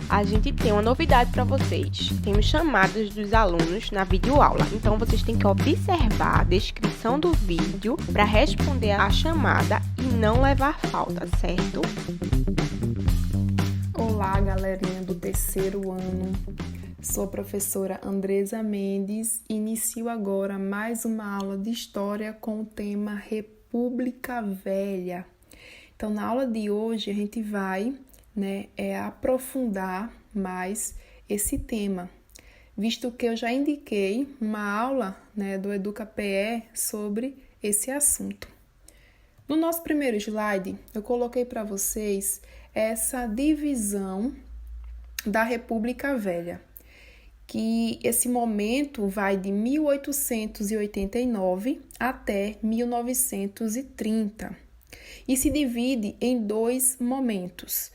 A gente tem uma novidade para vocês. Temos chamadas dos alunos na videoaula. Então, vocês têm que observar a descrição do vídeo para responder a chamada e não levar falta, certo? Olá, galerinha do terceiro ano. Sou a professora Andresa Mendes e inicio agora mais uma aula de História com o tema República Velha. Então, na aula de hoje, a gente vai aprofundar mais esse tema, visto que eu já indiquei uma aula do EducaPE sobre esse assunto. No nosso primeiro slide, eu coloquei para vocês essa divisão da República Velha, que esse momento vai de 1889 até 1930 e se divide em dois momentos.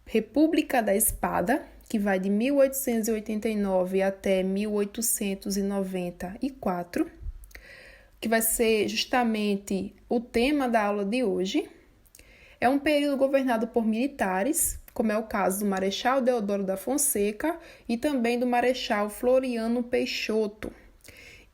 República da Espada, que vai de 1889 até 1894, que vai ser justamente o tema da aula de hoje. É um período governado por militares, como é o caso do Marechal Deodoro da Fonseca e também do Marechal Floriano Peixoto.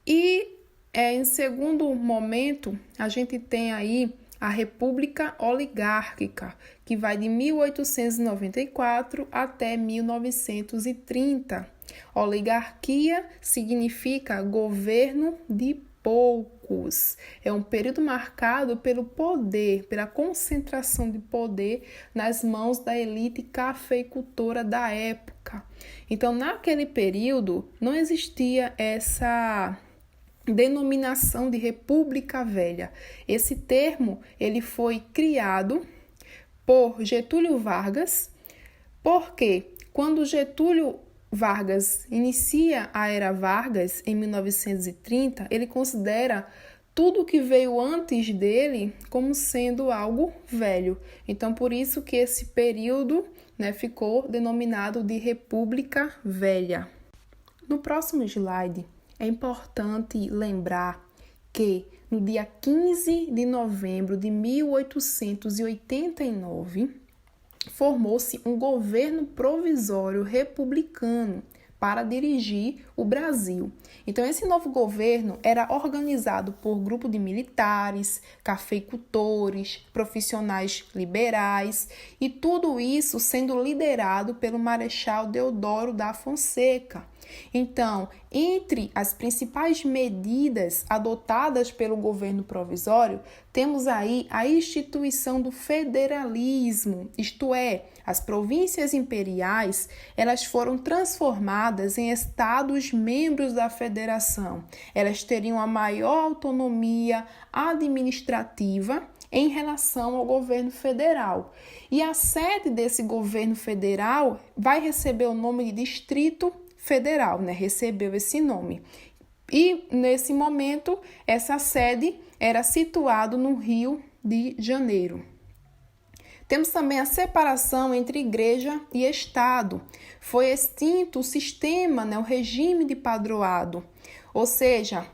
E em segundo momento, a gente tem aí a República Oligárquica, que vai de 1894 até 1930. Oligarquia significa governo de poucos. É um período marcado pelo poder, pela concentração de poder nas mãos da elite cafeicultora da época. Então, naquele período, não existia essa denominação de República Velha. Esse termo ele foi criado por Getúlio Vargas, porque quando Getúlio Vargas inicia a Era Vargas em 1930, ele considera tudo que veio antes dele como sendo algo velho. Então, por isso que esse período ficou denominado de República Velha. No próximo slide, é importante lembrar que no dia 15 de novembro de 1889, formou-se um governo provisório republicano para dirigir o Brasil. Então, esse novo governo era organizado por grupo de militares, cafeicultores, profissionais liberais e tudo isso sendo liderado pelo Marechal Deodoro da Fonseca. Então, entre as principais medidas adotadas pelo governo provisório, temos aí a instituição do federalismo, isto é, as províncias imperiais, elas foram transformadas em estados membros da federação. Elas teriam a maior autonomia administrativa em relação ao governo federal. E a sede desse governo federal vai receber o nome de Distrito Federal, recebeu esse nome. E, nesse momento, essa sede era situada no Rio de Janeiro. Temos também a separação entre igreja e Estado. Foi extinto o sistema, o regime de padroado. Ou seja,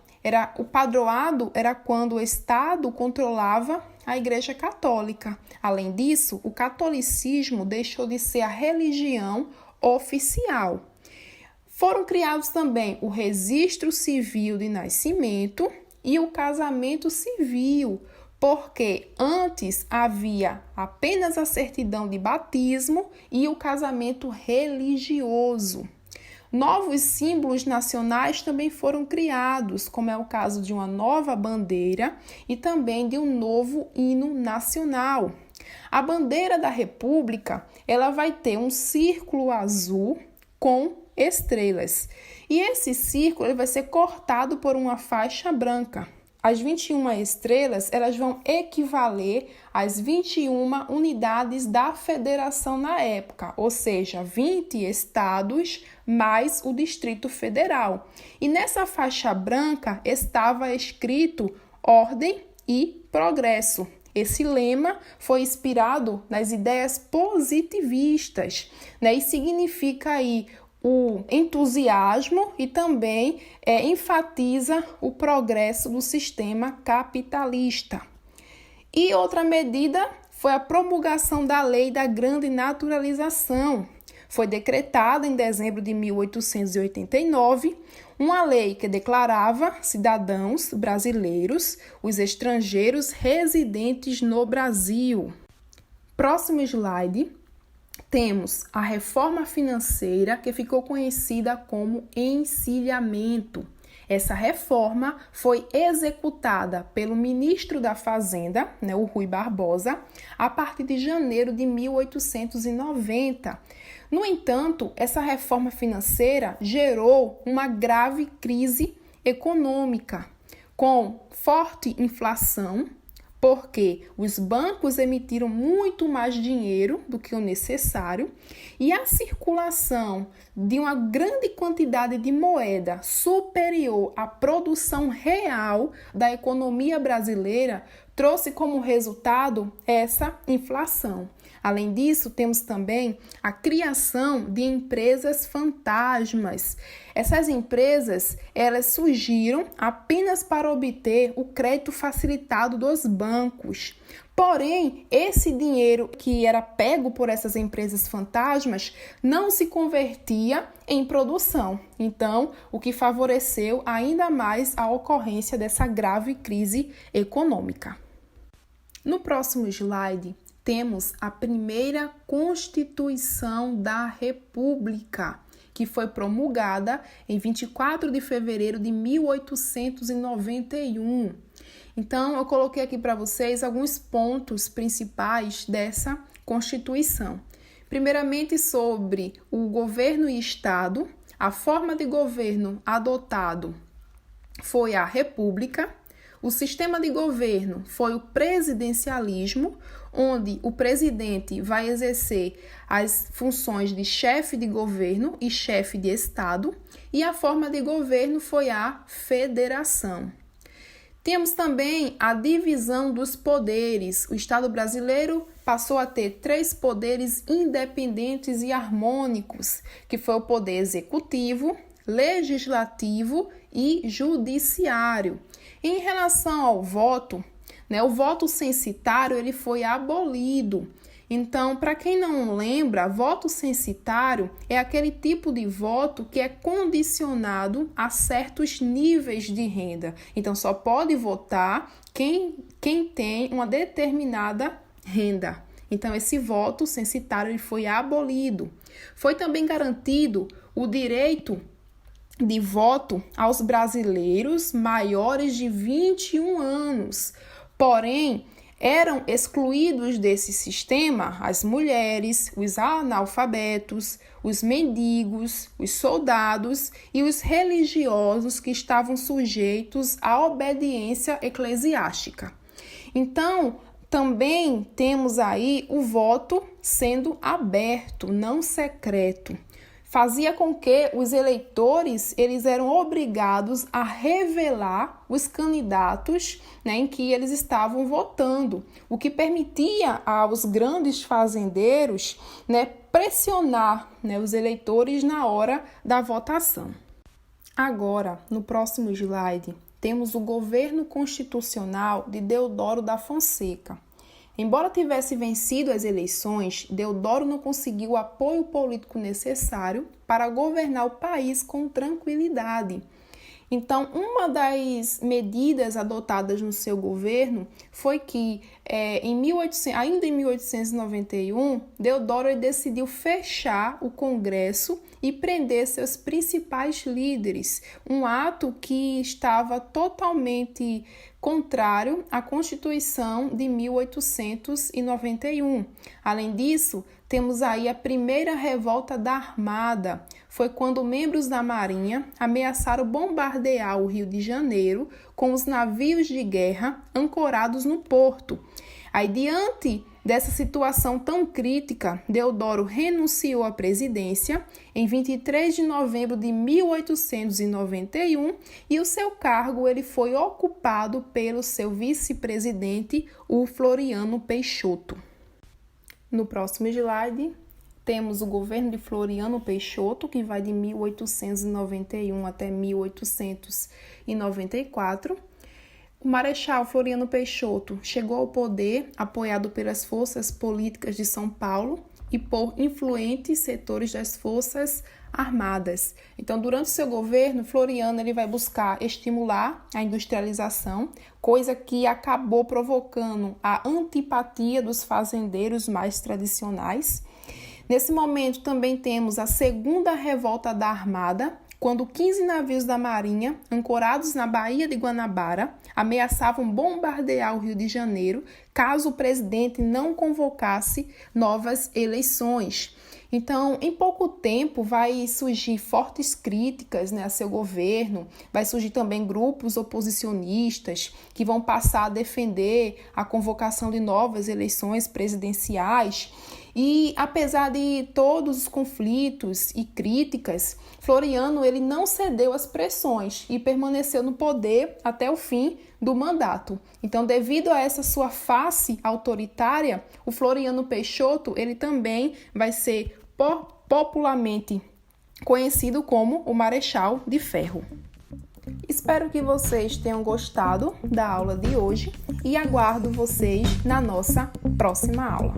o padroado era quando o Estado controlava a Igreja Católica. Além disso, o catolicismo deixou de ser a religião oficial. Foram criados também o registro civil de nascimento e o casamento civil, porque antes havia apenas a certidão de batismo e o casamento religioso. Novos símbolos nacionais também foram criados, como é o caso de uma nova bandeira e também de um novo hino nacional. A bandeira da República, ela vai ter um círculo azul com estrelas. E esse círculo ele vai ser cortado por uma faixa branca. As 21 estrelas, elas vão equivaler às 21 unidades da federação na época, ou seja, 20 estados mais o Distrito Federal. E nessa faixa branca estava escrito Ordem e Progresso. Esse lema foi inspirado nas ideias positivistas, e significa aí o entusiasmo e também enfatiza o progresso do sistema capitalista. E outra medida foi a promulgação da Lei da Grande Naturalização. Foi decretada em dezembro de 1889, uma lei que declarava cidadãos brasileiros os estrangeiros residentes no Brasil. Próximo slide, temos a reforma financeira, que ficou conhecida como encilhamento. Essa reforma foi executada pelo ministro da Fazenda, o Rui Barbosa, a partir de janeiro de 1890. No entanto, essa reforma financeira gerou uma grave crise econômica, com forte inflação, porque os bancos emitiram muito mais dinheiro do que o necessário e a circulação de uma grande quantidade de moeda superior à produção real da economia brasileira trouxe como resultado essa inflação. Além disso, temos também a criação de empresas fantasmas. Essas empresas, elas surgiram apenas para obter o crédito facilitado dos bancos. Porém, esse dinheiro que era pego por essas empresas fantasmas não se convertia em produção. Então, o que favoreceu ainda mais a ocorrência dessa grave crise econômica. No próximo slide, temos a primeira Constituição da República, que foi promulgada em 24 de fevereiro de 1891. Então, eu coloquei aqui para vocês alguns pontos principais dessa Constituição. Primeiramente, sobre o governo e Estado, a forma de governo adotado foi a República. O sistema de governo foi o presidencialismo, onde o presidente vai exercer as funções de chefe de governo e chefe de Estado, e a forma de governo foi a federação. Temos também a divisão dos poderes. O Estado brasileiro passou a ter 3 poderes independentes e harmônicos, que foi o poder executivo, legislativo e judiciário. Em relação ao voto, o voto censitário ele foi abolido. Então, para quem não lembra, voto censitário é aquele tipo de voto que é condicionado a certos níveis de renda. Então, só pode votar quem tem uma determinada renda. Então, esse voto censitário ele foi abolido. Foi também garantido o direito de voto aos brasileiros maiores de 21 anos. Porém, eram excluídos desse sistema as mulheres, os analfabetos, os mendigos, os soldados e os religiosos que estavam sujeitos à obediência eclesiástica. Então, também temos aí o voto sendo aberto, não secreto. Fazia com que os eleitores eles eram obrigados a revelar os candidatos em que eles estavam votando, o que permitia aos grandes fazendeiros pressionar os eleitores na hora da votação. Agora, no próximo slide, temos o governo constitucional de Deodoro da Fonseca. Embora tivesse vencido as eleições, Deodoro não conseguiu o apoio político necessário para governar o país com tranquilidade. Então, uma das medidas adotadas no seu governo foi que, ainda em 1891, Deodoro decidiu fechar o Congresso e prender seus principais líderes, um ato que estava totalmente contrário à Constituição de 1891. Além disso, temos aí a primeira revolta da Armada. Foi quando membros da Marinha ameaçaram bombardear o Rio de Janeiro com os navios de guerra ancorados no porto. Aí, diante dessa situação tão crítica, Deodoro renunciou à presidência em 23 de novembro de 1891 e o seu cargo ele foi ocupado pelo seu vice-presidente, o Floriano Peixoto. No próximo slide, temos o governo de Floriano Peixoto, que vai de 1891 até 1894. O Marechal Floriano Peixoto chegou ao poder apoiado pelas forças políticas de São Paulo e por influentes setores das Forças Armadas. Então, durante seu governo, Floriano ele vai buscar estimular a industrialização, coisa que acabou provocando a antipatia dos fazendeiros mais tradicionais. Nesse momento, também temos a segunda revolta da Armada, quando 15 navios da Marinha, ancorados na Baía de Guanabara, ameaçavam bombardear o Rio de Janeiro caso o presidente não convocasse novas eleições. Então, em pouco tempo, vai surgir fortes críticas, a seu governo, vai surgir também grupos oposicionistas que vão passar a defender a convocação de novas eleições presidenciais. E, apesar de todos os conflitos e críticas, Floriano ele não cedeu às pressões e permaneceu no poder até o fim do mandato. Então, devido a essa sua face autoritária, o Floriano Peixoto ele também vai ser popularmente conhecido como o Marechal de Ferro. Espero que vocês tenham gostado da aula de hoje e aguardo vocês na nossa próxima aula.